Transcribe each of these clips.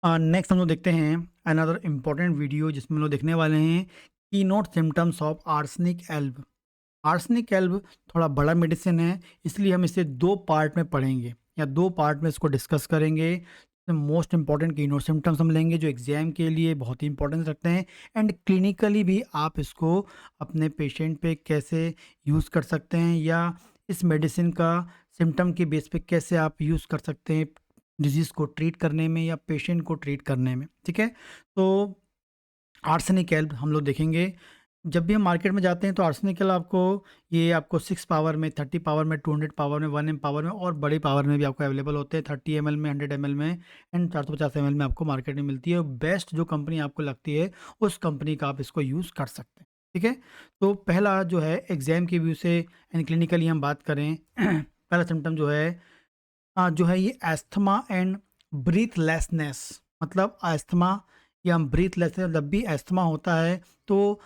Next हम लोग देखते हैं अनदर इम्पॉर्टेंट वीडियो जिसमें हम लोग देखने वाले हैं की note symptoms of arsenic Elbe. Arsenic Elbe थोड़ा बड़ा मेडिसिन है, इसलिए हम इसे दो पार्ट में पढ़ेंगे या दो पार्ट में इसको डिस्कस करेंगे। मोस्ट इंपॉर्टेंट की नोट सिम्टम्स हम लेंगे जो एग्जाम के लिए बहुत ही इंपॉर्टेंस रखते हैं, एंड क्लिनिकली भी आप इसको अपने पेशेंट पे कैसे यूज़ कर सकते हैं या इस मेडिसिन का सिम्टम के बेस पे कैसे आप यूज़ कर सकते हैं डिजीज़ को ट्रीट करने में या पेशेंट को ट्रीट करने में। ठीक है, तो आर्सेनिक एल्ब हम लोग देखेंगे। जब भी हम मार्केट में जाते हैं तो आर्सेनिक एल्ब आपको 6 पावर में, 30 पावर में, 200 पावर में, 1 एम पावर में और बड़ी पावर में भी आपको अवेलेबल होते हैं। 30 ml में, 100 ml में एंड 450 ml में आपको मार्केट में मिलती है। बेस्ट जो कंपनी आपको लगती है उस कंपनी का आप इसको यूज़ कर सकते हैं। ठीक है, तो पहला जो है एग्जाम के व्यू से एंड क्लिनिकली हम बात करें पहला सिम्टम जो है ये एस्थमा एंड ब्रीथलेसनेस। मतलब एस्थमा या ब्रीथलेसनेस, जब भी एस्थमा होता है तो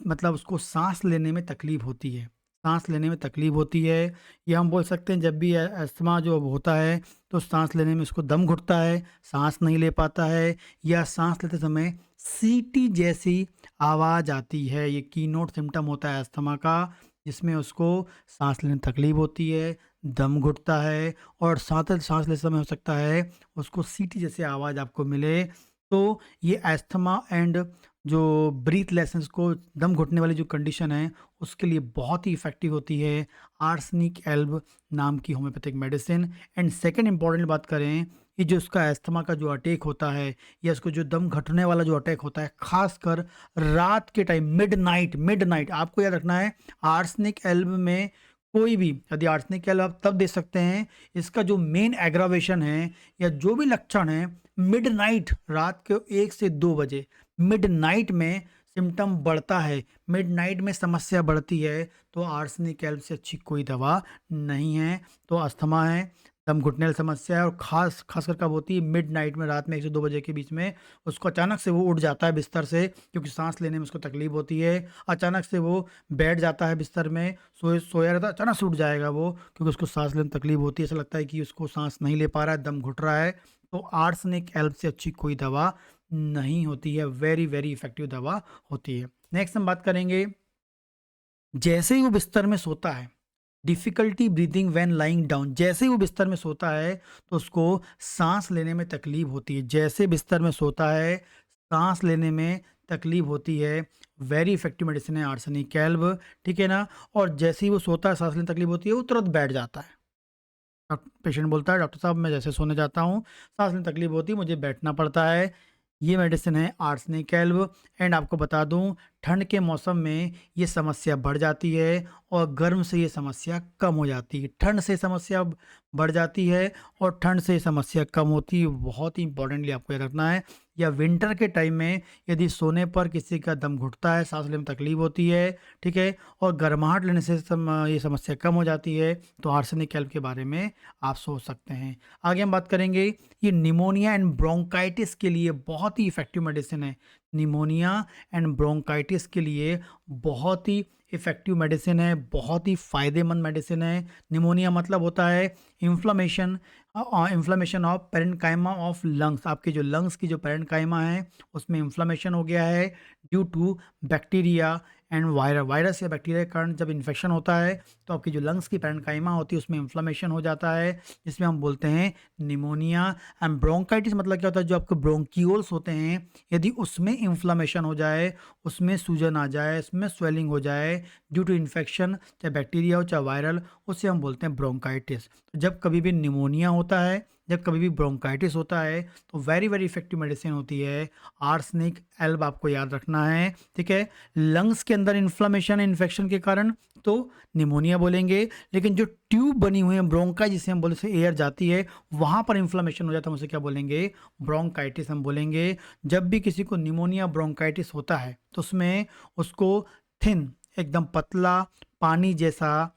मतलब उसको सांस लेने में तकलीफ होती है, सांस लेने में तकलीफ होती है। या हम बोल सकते हैं जब भी एस्थमा जो होता है तो सांस लेने में उसको दम घुटता है, सांस नहीं ले पाता है, या सांस लेते समय सीटी जैसी आवाज़ आती है। ये कीनोट सिम्टम होता है एस्थमा का, जिसमें उसको सांस लेने में तकलीफ होती है, दम घुटता है और साथ सांस लेते समय हो सकता है उसको सीटी जैसे आवाज़ आपको मिले। तो ये एस्थमा एंड जो ब्रीथलेसनेस को, दम घुटने वाली जो कंडीशन है उसके लिए बहुत ही इफ़ेक्टिव होती है आर्सेनिक एल्ब नाम की homeopathic medicine. And second important बात करें, ये जो उसका एस्थमा का जो अटैक होता है या इसको जो दम घुटने वाला जो अटैक होता है, खासकर रात के टाइम, मिडनाइट आपको याद रखना है। आर्सेनिक एल्ब में कोई भी यदि आर्सेनिक एल्ब आप तब दे सकते हैं, इसका जो मेन एग्रावेशन है या जो भी लक्षण है मिडनाइट, रात के 1 से 2 बजे मिडनाइट में सिम्टम बढ़ता है, मिडनाइट में समस्या बढ़ती है, तो आर्सेनिक एल्ब से अच्छी कोई दवा नहीं है। तो अस्थमा है, दम घुटने वाली समस्या है और खासकर कब होती है, मिडनाइट में, रात में 1 से 2 बजे के बीच में उसको अचानक से वो उठ जाता है बिस्तर से, क्योंकि सांस लेने में उसको तकलीफ होती है। अचानक से वो बैठ जाता है बिस्तर में, सोया रहता है, अचानक से उठ जाएगा वो, क्योंकि उसको सांस लेने में तकलीफ होती है, ऐसा लगता है कि उसको सांस नहीं ले पा रहा है, दम घुट रहा है। तो आर्सेनिक एल्ब से अच्छी कोई दवा नहीं होती है, वेरी वेरी इफेक्टिव दवा होती है। नेक्स्ट हम बात करेंगे, जैसे ही वो बिस्तर में सोता है, difficulty breathing when lying down, जैसे ही वो बिस्तर में सोता है तो उसको सांस लेने में तकलीफ होती है। जैसे बिस्तर में सोता है सांस लेने में तकलीफ होती है। वेरी इफेक्टिव मेडिसिन है आर्सेनिक एल्ब, ठीक है ना। और जैसे ही वो सोता है, सांस लेने में तकलीफ होती है, वो तुरंत बैठ जाता है। पेशेंट बोलता है डॉक्टर साहब मैं जैसे सोने जाता हूँ सांस लेने में तकलीफ होती है, मुझे बैठना पड़ता है। ये मेडिसिन है आर्सेनिक एल्ब। एंड आपको बता दूं, ठंड के मौसम में ये समस्या बढ़ जाती है और गर्म से ये समस्या कम हो जाती है। ठंड से समस्या बढ़ जाती है और ठंड से समस्या कम होती है। बहुत ही इंपॉर्टेंटली आपको ये रखना है। या विंटर के टाइम में यदि सोने पर किसी का दम घुटता है, सांस लेने में तकलीफ होती है, ठीक है, और गर्माहट लेने से ये समस्या कम हो जाती है, तो आर्सेनिक एल्ब के बारे में आप सोच सकते हैं। आगे हम बात करेंगे, ये निमोनिया एंड ब्रोंकाइटिस के लिए बहुत ही इफेक्टिव मेडिसिन है। निमोनिया एंड ब्रोंकाइटिस के लिए बहुत ही इफेक्टिव मेडिसिन है, बहुत ही फ़ायदेमंद मेडिसिन है। निमोनिया मतलब होता है inflammation of parenchyma of lungs. आपके जो लंग्स की जो पेरेन्काइमा है उसमें इन्फ्लामेशन हो गया है due to bacteria and virus या बैक्टीरिया के कारण जब इन्फेक्शन होता है तो आपकी जो लंग्स की पेरेन्काइमा होती है उसमें इन्फ्लामेशन हो जाता है, जिसमें हम बोलते हैं निमोनिया। एंड ब्रोंकाइटिस मतलब क्या होता है, जो आपके ब्रोंक्यूल्स होते हैं यदि उसमें इन्फ्लामेशन हो जाए, उसमें सूजन आ जाए, उसमें स्वेलिंग हो जाए ड्यू टू इन्फेक्शन, चाहे बैक्टीरिया हो चाहे वायरल, उससे हम बोलते हैं ब्रोंकाइटिस। तो जब कभी भी निमोनिया होता है, जब कभी भी ब्रोंकाइटिस होता है, तो वेरी वेरी इफेक्टिव मेडिसिन होती है आर्सेनिक एल्ब, आपको याद रखना है, ठीक है। लंग्स के अंदर इन्फ्लामेशन इन्फेक्शन के कारण तो निमोनिया बोलेंगे, लेकिन जो ट्यूब बनी हुई है ब्रोंका जिसे हम बोले से एयर जाती है, वहाँ पर इन्फ्लामेशन हो जाता है, उसे क्या बोलेंगे, ब्रोंकाइटिस हम बोलेंगे। जब भी किसी को निमोनिया ब्रोंकाइटिस होता है तो उसमें उसको थिन, एकदम पतला पानी जैसा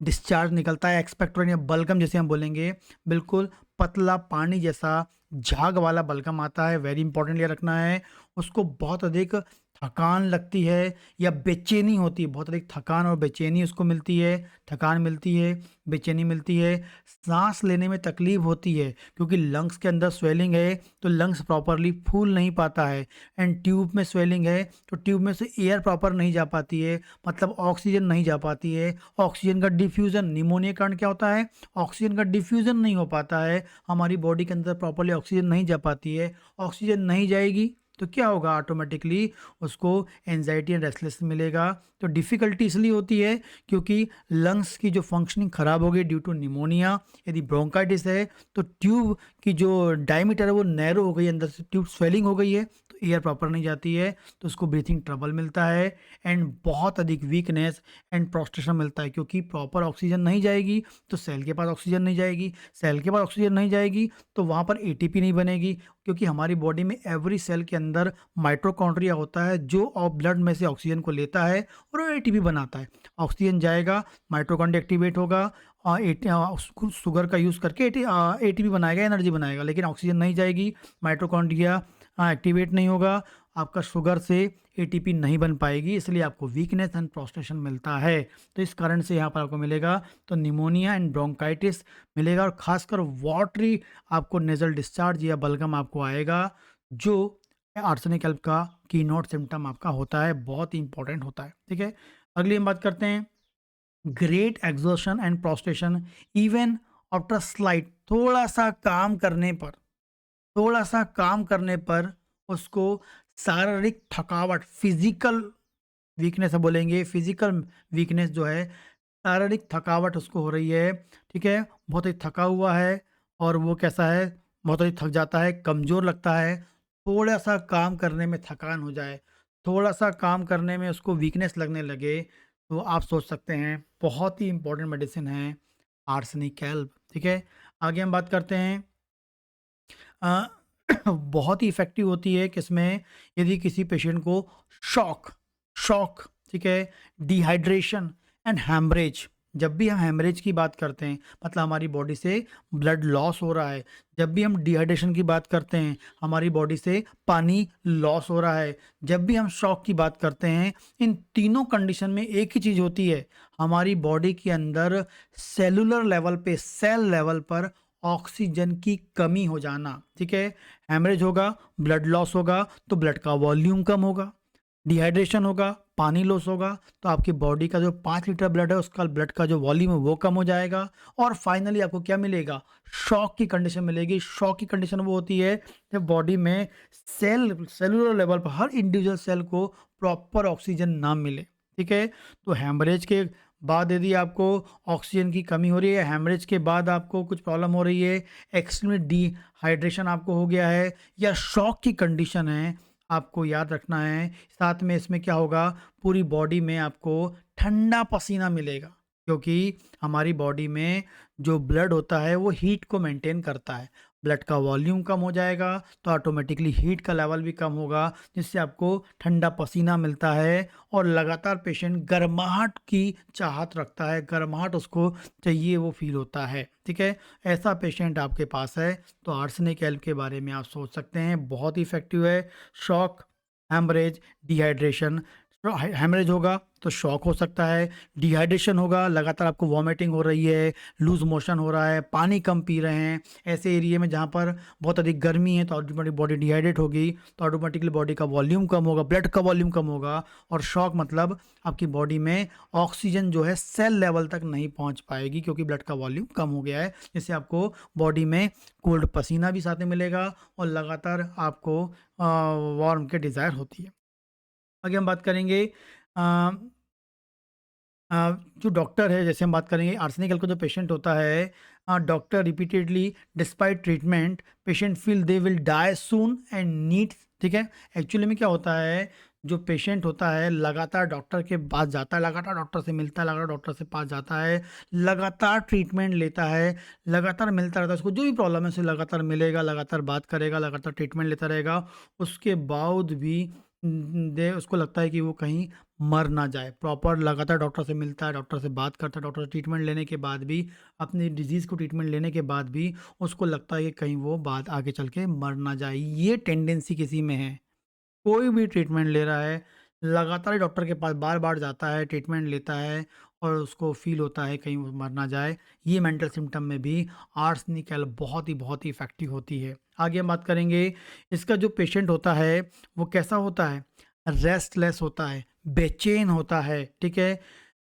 डिस्चार्ज निकलता है, एक्सपेक्टोरेंट या बलगम जैसे हम बोलेंगे, बिल्कुल पतला पानी जैसा झाग वाला बलगम आता है। वेरी इंपॉर्टेंट ये रखना है। उसको बहुत अधिक थकान लगती है या बेचैनी होती है, बहुत अधिक थकान और बेचैनी उसको मिलती है, थकान मिलती है, बेचैनी मिलती है, सांस लेने में तकलीफ होती है क्योंकि लंग्स के अंदर स्वेलिंग है तो लंग्स प्रॉपरली फूल नहीं पाता है, एंड ट्यूब में स्वेलिंग है तो ट्यूब में से एयर प्रॉपर नहीं जा पाती है, मतलब ऑक्सीजन नहीं जा पाती है, ऑक्सीजन का डिफ्यूज़न, निमोनिया के कारण क्या होता है, ऑक्सीजन का डिफ्यूज़न नहीं हो पाता है, हमारी बॉडी के अंदर प्रॉपरली ऑक्सीजन नहीं जा पाती है, ऑक्सीजन नहीं जाएगी तो क्या होगा, ऑटोमेटिकली उसको एंजाइटी एंड रेस्टलेस मिलेगा। तो डिफ़िकल्टी इसलिए होती है क्योंकि लंग्स की जो फंक्शनिंग ख़राब हो गई ड्यू टू निमोनिया। यदि ब्रोंकाइटिस है तो ट्यूब की जो डायमीटर है वो नैरो हो गई, अंदर से ट्यूब स्वेलिंग हो गई है तो एयर प्रॉपर नहीं जाती है तो उसको ब्रीथिंग ट्रबल मिलता है एंड बहुत अधिक वीकनेस एंड प्रोस्ट्रेशन मिलता है क्योंकि प्रॉपर ऑक्सीजन नहीं जाएगी तो सेल के पास ऑक्सीजन नहीं जाएगी, सेल के पास ऑक्सीजन नहीं जाएगी तो वहाँ पर एटीपी नहीं बनेगी क्योंकि हमारी बॉडी में एवरी सेल के अंदर माइटोकॉन्ड्रिया होता है जो ब्लड में से ऑक्सीजन को लेता है और वो एटीपी बनाता है। ऑक्सीजन जाएगा, माइटोकॉन्ड्रिया एक्टिवेट होगा और शुगर का यूज़ करके एटीपी बनाएगा, एनर्जी बनाएगा, लेकिन ऑक्सीजन नहीं जाएगी, माइटोकॉन्ड्रिया एक्टिवेट नहीं होगा, आपका शुगर से एटीपी नहीं बन पाएगी, इसलिए आपको वीकनेस एंड प्रोस्ट्रेशन मिलता है। तो इस कारण से यहाँ पर आपको मिलेगा तो निमोनिया एंड ब्रोंकाइटिस मिलेगा और खासकर वाटरी आपको नेजल डिस्चार्ज या बलगम आपको आएगा जो आर्सेनिक एल्ब का कीनोट सिम्टम आपका होता है, बहुत ही इंपॉर्टेंट होता है। ठीक है, अगली हम बात करते हैं great exhaustion and prostration even after slight, थोड़ा सा काम करने पर उसको शारीरिक थकावट, फिजिकल वीकनेस बोलेंगे, फिजिकल वीकनेस जो है, शारीरिक थकावट उसको हो रही है। ठीक है, बहुत ही थका हुआ है और वो कैसा है, बहुत ही थक जाता है, कमज़ोर लगता है, थोड़ा सा काम करने में थकान हो जाए, थोड़ा सा काम करने में उसको वीकनेस लगने लगे तो आप सोच सकते हैं बहुत ही इंपॉर्टेंट मेडिसिन है आर्सेनिक एल्ब। ठीक है, आगे हम बात करते हैं अ, बहुत ही इफ़ेक्टिव होती है किसमें, यदि किसी पेशेंट को शॉक शॉक ठीक है, डिहाइड्रेशन एंड हैमरेज, जब भी हम हैमरेज की बात करते हैं मतलब हमारी बॉडी से ब्लड लॉस हो रहा है, जब भी हम डिहाइड्रेशन की बात करते हैं हमारी बॉडी से पानी लॉस हो रहा है, जब भी हम शॉक की बात करते हैं, इन तीनों कंडीशन में एक ही चीज़ होती है, हमारी बॉडी के अंदर सेलुलर लेवल पे, सेल लेवल पर ऑक्सीजन की कमी हो जाना। ठीक है, हैमरेज होगा, ब्लड लॉस होगा तो ब्लड का वॉल्यूम कम होगा, डिहाइड्रेशन होगा, पानी लॉस होगा तो आपकी बॉडी का जो 5 लीटर ब्लड है उसका ब्लड का जो वॉल्यूम है वो कम हो जाएगा और फाइनली आपको क्या मिलेगा, शॉक की कंडीशन मिलेगी। शॉक की कंडीशन वो होती है जब बॉडी में सेलुलर लेवल पर हर इंडिविजुअल सेल को प्रॉपर ऑक्सीजन ना मिले। ठीक है, तो हैमरेज के बाद यदि आपको ऑक्सीजन की कमी हो रही है, हैमरेज के बाद आपको कुछ प्रॉब्लम हो रही है, एक्सट्रीम डिहाइड्रेशन आपको हो गया है या शॉक की कंडीशन है, आपको याद रखना है साथ में इसमें क्या होगा, पूरी बॉडी में आपको ठंडा पसीना मिलेगा क्योंकि हमारी बॉडी में जो ब्लड होता है वो हीट को मेंटेन करता है, ब्लड का वॉल्यूम कम हो जाएगा तो ऑटोमेटिकली हीट का लेवल भी कम होगा जिससे आपको ठंडा पसीना मिलता है और लगातार पेशेंट गर्माहट की चाहत रखता है, गर्माहट उसको चाहिए, वो फील होता है। ठीक है, ऐसा पेशेंट आपके पास है तो आर्सेनिक एल्ब के बारे में आप सोच सकते हैं, बहुत ही इफेक्टिव है। शॉक, हैमरेज, डिहाइड्रेशन, हैमरेज होगा तो शॉक हो सकता है, डिहाइड्रेशन होगा लगातार आपको वॉमिटिंग हो रही है, लूज मोशन हो रहा है, पानी कम पी रहे हैं, ऐसे एरिया में जहाँ पर बहुत अधिक गर्मी है तो ऑटोमेटिक बॉडी डिहाइड्रेट होगी तो ऑटोमेटिकली बॉडी का वॉल्यूम कम होगा, ब्लड का वॉल्यूम कम होगा और शॉक मतलब आपकी बॉडी में ऑक्सीजन जो है सेल लेवल तक नहीं पहुँच पाएगी क्योंकि ब्लड का वॉल्यूम कम हो गया है, जिससे आपको बॉडी में कोल्ड पसीना भी साथ में मिलेगा और लगातार आपको वार्म के डिज़ायर होती है। आगे हम बात करेंगे अ, जो डॉक्टर है, जैसे हम बात करेंगे आर्सेनिक एल्ब का जो पेशेंट होता है, doctor repeatedly despite treatment patient feel they will die soon and need. ठीक है, एक्चुअली में क्या होता है, जो पेशेंट होता है लगातार डॉक्टर के पास जाता है, लगातार डॉक्टर से मिलता है, लगातार डॉक्टर से पास जाता है, लगातार ट्रीटमेंट लेता है, लगातार मिलता रहता है, उसको जो भी प्रॉब्लम है उसे लगातार मिलेगा, लगातार बात करेगा, लगातार ट्रीटमेंट लेता रहेगा, उसके बाद भी दे उसको लगता है कि वो कहीं मर ना जाए, प्रॉपर लगातार डॉक्टर से मिलता है, डॉक्टर से बात करता है, डॉक्टर से ट्रीटमेंट लेने के बाद भी, अपनी डिजीज़ को ट्रीटमेंट लेने के बाद भी उसको लगता है कि कहीं वो बात आगे चल के मर ना जाए, ये टेंडेंसी किसी में है। कोई भी ट्रीटमेंट ले रहा है लगातार ही डॉक्टर के पास बार-बार जाता है, ट्रीटमेंट लेता है और उसको फ़ील होता है कहीं वो मर ना जाए। ये मेंटल सिम्पटम में भी आर्सेनिक हेल्प बहुत ही इफ़ेक्टिव होती है। आगे हम बात करेंगे, इसका जो पेशेंट होता है वो कैसा होता है? रेस्टलेस होता है, बेचैन होता है, ठीक है?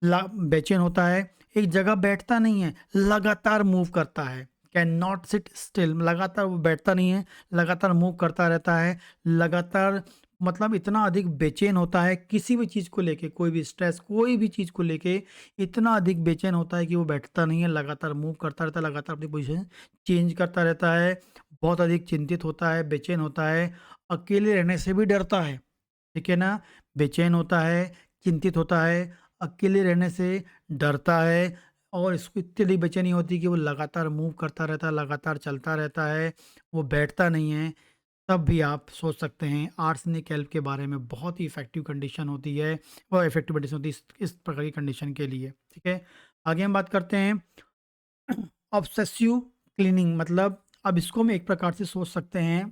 बेचैन होता है, एक जगह बैठता नहीं है, लगातार मूव करता है, कैन नॉट सिट स्टिल, लगातार वो बैठता नहीं है, लगातार मूव करता रहता है, लगातार मतलब इतना अधिक बेचैन होता है किसी भी चीज़ को लेके, कोई भी स्ट्रेस, कोई भी चीज़ को लेके इतना अधिक बेचैन होता है कि वो बैठता नहीं है, लगातार मूव करता रहता है, लगातार अपनी पोजीशन चेंज करता रहता है, बहुत अधिक चिंतित होता है, बेचैन होता है, अकेले रहने से भी डरता है, ठीक है ना? बेचैन होता है, चिंतित होता है, अकेले रहने से डरता है और इसको इतनी बड़ी बेचैनी होती है कि वो लगातार मूव करता रहता है, लगातार चलता रहता है, वो बैठता नहीं है। तब भी आप सोच सकते हैं आर्सेनिक हेल्प के बारे में, बहुत ही इफ़ेक्टिव कंडीशन होती है, वो इफ़ेक्टिव मेडिसिन होती है इस प्रकार की कंडीशन के लिए, ठीक है? आगे हम बात करते हैं ऑब्सेसिव क्लीनिंग, मतलब अब इसको हम एक प्रकार से सोच सकते हैं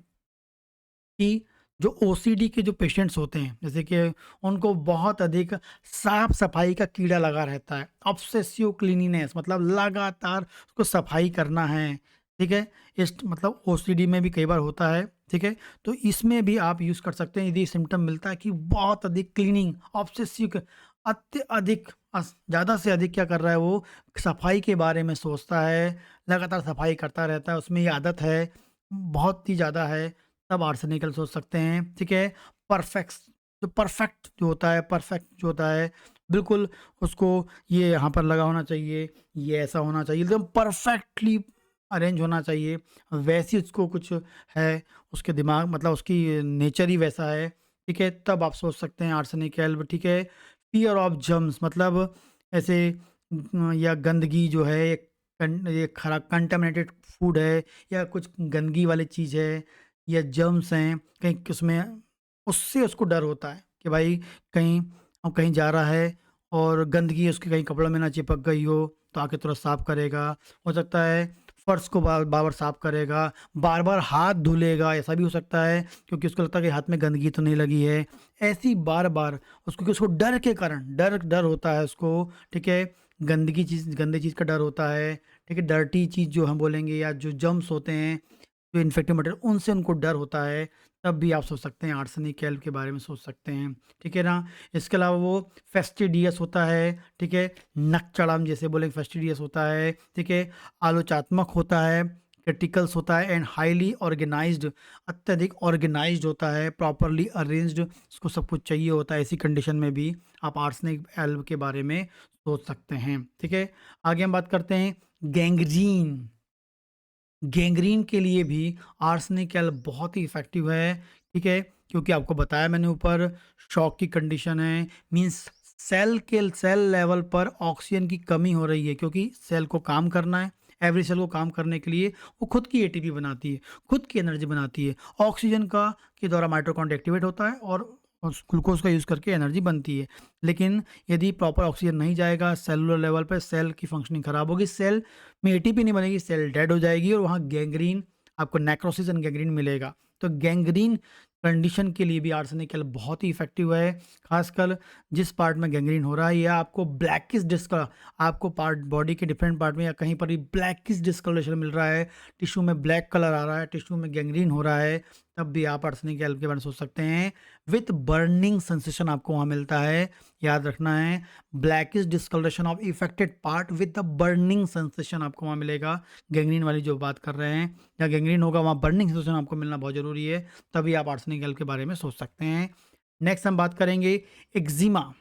कि जो ओसीडी के जो पेशेंट्स होते हैं, जैसे कि उनको बहुत अधिक साफ सफाई का कीड़ा लगा रहता है, ऑब्सेसिव क्लीनिनेस मतलब लगातार उसको सफाई करना है, ठीक है? इस मतलब ओसीडी में भी कई बार होता है, ठीक है? तो इसमें भी आप यूज़ कर सकते हैं यदि सिम्टम मिलता है कि बहुत अधिक क्लीनिंग, ऑब्सेसिव, अत्यधिक ज़्यादा से अधिक क्या कर रहा है वो, सफाई के बारे में सोचता है, लगातार सफाई करता रहता है, उसमें ये आदत है, बहुत ही ज़्यादा है, तब आर्सेनिकल सोच सकते हैं, ठीक है? परफेक्ट जो होता है, बिल्कुल उसको ये यहाँ पर लगा होना चाहिए, ये ऐसा होना चाहिए, एकदम परफेक्टली अरेंज होना चाहिए, वैसी उसको कुछ है, उसके दिमाग मतलब उसकी नेचर ही वैसा है, ठीक है? तब आप सोच सकते हैं आर्सेनिक हेल्प, ठीक है? फ़ियर ऑफ जर्म्स मतलब ऐसे या गंदगी जो है, ये खराब कंटामिनेटेड फूड है या कुछ गंदगी वाली चीज़ है या जर्म्स हैं कहीं उसमें, उससे उसको डर होता है कि भाई कहीं कहीं जा रहा है और गंदगी उसके कहीं कपड़ों में ना चिपक गई हो, तो आके तुरंत साफ करेगा। हो सकता है फर्श को बार बार साफ करेगा, बार बार हाथ धुलेगा, ऐसा भी हो सकता है क्योंकि उसको लगता है कि हाथ में गंदगी तो नहीं लगी है, ऐसी बार बार उसको, कि उसको डर के कारण डर डर होता है उसको, ठीक है? गंदी चीज़ का डर होता है, ठीक है? डर्टी चीज़ जो हम बोलेंगे या जो जर्म्स होते हैं, जो इन्फेक्टिव मटेरियल, उनसे उनको डर होता है, तब भी आप सोच सकते हैं आर्सेनिक हेल्प के बारे में सोच सकते हैं, ठीक है ना? इसके अलावा वो फेस्टिडियस होता है, ठीक है? नकचढ़म जैसे बोले फेस्टिडियस होता है, ठीक है? आलोचनात्मक होता है, क्रिटिकल्स होता है एंड हाईली ऑर्गेनाइज्ड, अत्यधिक ऑर्गेनाइज्ड होता है, प्रॉपरली अरेंज्ड, उसको सब कुछ चाहिए होता है, ऐसी कंडीशन में भी आप आर्सेनिक हेल्प के बारे में सोच सकते हैं, ठीक है? आगे हम बात करते हैं गैंग्रीन। गैंग्रीन के लिए भी आर्सेनिक हेल्प बहुत ही इफ़ेक्टिव है, ठीक है? क्योंकि आपको बताया मैंने ऊपर, शॉक की कंडीशन है, मीन्स सेल लेवल पर ऑक्सीजन की कमी हो रही है क्योंकि सेल को काम करना है, एवरी सेल को काम करने के लिए वो खुद की एटीपी बनाती है, खुद की एनर्जी बनाती है, ऑक्सीजन का के द्वारा माइटोकॉन्ड्रिया एक्टिवेट होता है और उस ग्लूकोज का यूज़ करके एनर्जी बनती है। लेकिन यदि प्रॉपर ऑक्सीजन नहीं जाएगा सेलुलर लेवल पे, सेल की फंक्शनिंग खराब होगी, सेल में एटीपी नहीं बनेगी, सेल डेड हो जाएगी और वहाँ गैंग्रीन, आपको नेक्रोसिस एंड गैंग्रीन मिलेगा। तो गैंग्रीन कंडीशन के लिए भी आर्सेनिक हेल्प बहुत ही इफेक्टिव है, खासकर जिस पार्ट में गैंग्रीन हो रहा है या आपको ब्लैकिश डिस्क, आपको पार्ट बॉडी के डिफरेंट पार्ट में या कहीं पर भी ब्लैकिश डिस्कलरेशन मिल रहा है, टिश्यू में ब्लैक कलर आ रहा है, टिश्यू में गैंग्रीन हो रहा है, तब भी आप आर्सेनिक हेल्प के बारे में सोच सकते हैं। विथ बर्निंग सेंसेशन आपको वहाँ मिलता है, याद रखना है, blackish discoloration of affected part with the burning sensation आपको वहाँ मिलेगा। गैंग्रीन वाली जो बात कर रहे हैं, या गैंग्रीन होगा वहाँ बर्निंग सेंसेशन आपको मिलना बहुत ज़रूरी है, तभी आप आर्सेनिक हेल्प के बारे में सोच सकते हैं। नेक्स्ट हम बात करेंगे एक्जिमा।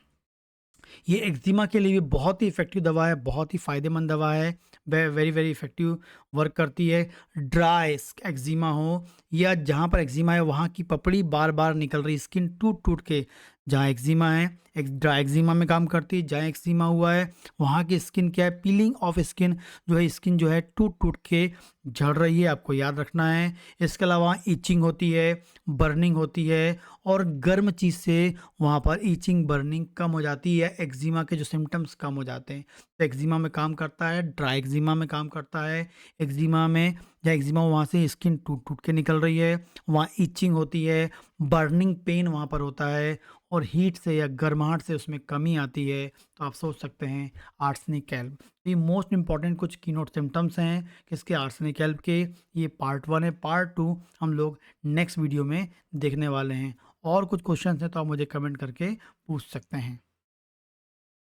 ये एक्जिमा के लिए भी बहुत ही इफ़ेक्टिव दवा है, बहुत ही फ़ायदेमंद दवा है, वेरी वेरी इफ़ेक्टिव वर्क करती है। ड्राई एक्जिमा हो या जहाँ पर एक्जिमा है वहाँ की पपड़ी बार बार निकल रही, स्किन टूट टूट के, जहाँ एक्जिमा है ड्राई एक्जिमा में काम करती है, जहाँ एक्जिमा हुआ है वहाँ की स्किन क्या है, पीलिंग ऑफ स्किन जो है, स्किन जो है टूट टूट के झड़ रही है, आपको याद रखना है। इसके अलावा ईचिंग होती है, बर्निंग होती है और गर्म चीज़ से वहाँ पर ईचिंग बर्निंग कम हो जाती है, एक्जिमा के जो सिम्टम्स कम हो जाते हैं। तो एक्जिमा में काम करता है, ड्राई एक्जिमा में काम करता है। एक्जिमा में या एक्जिमा वहाँ से स्किन टूट टूट के निकल रही है, वहाँ ईचिंग होती है, बर्निंग पेन वहाँ पर होता है और हीट से या गर्माहट से उसमें कमी आती है तो आप सोच सकते हैं आर्सेनिक एल्ब। ये मोस्ट इंपॉर्टेंट कुछ कीनोट सिम्टम्स हैं किसके, आर्सेनिक एल्ब के। ये पार्ट 1 है, पार्ट 2 हम लोग नेक्स्ट वीडियो में देखने वाले हैं। और कुछ क्वेश्चन हैं तो आप मुझे कमेंट करके पूछ सकते हैं।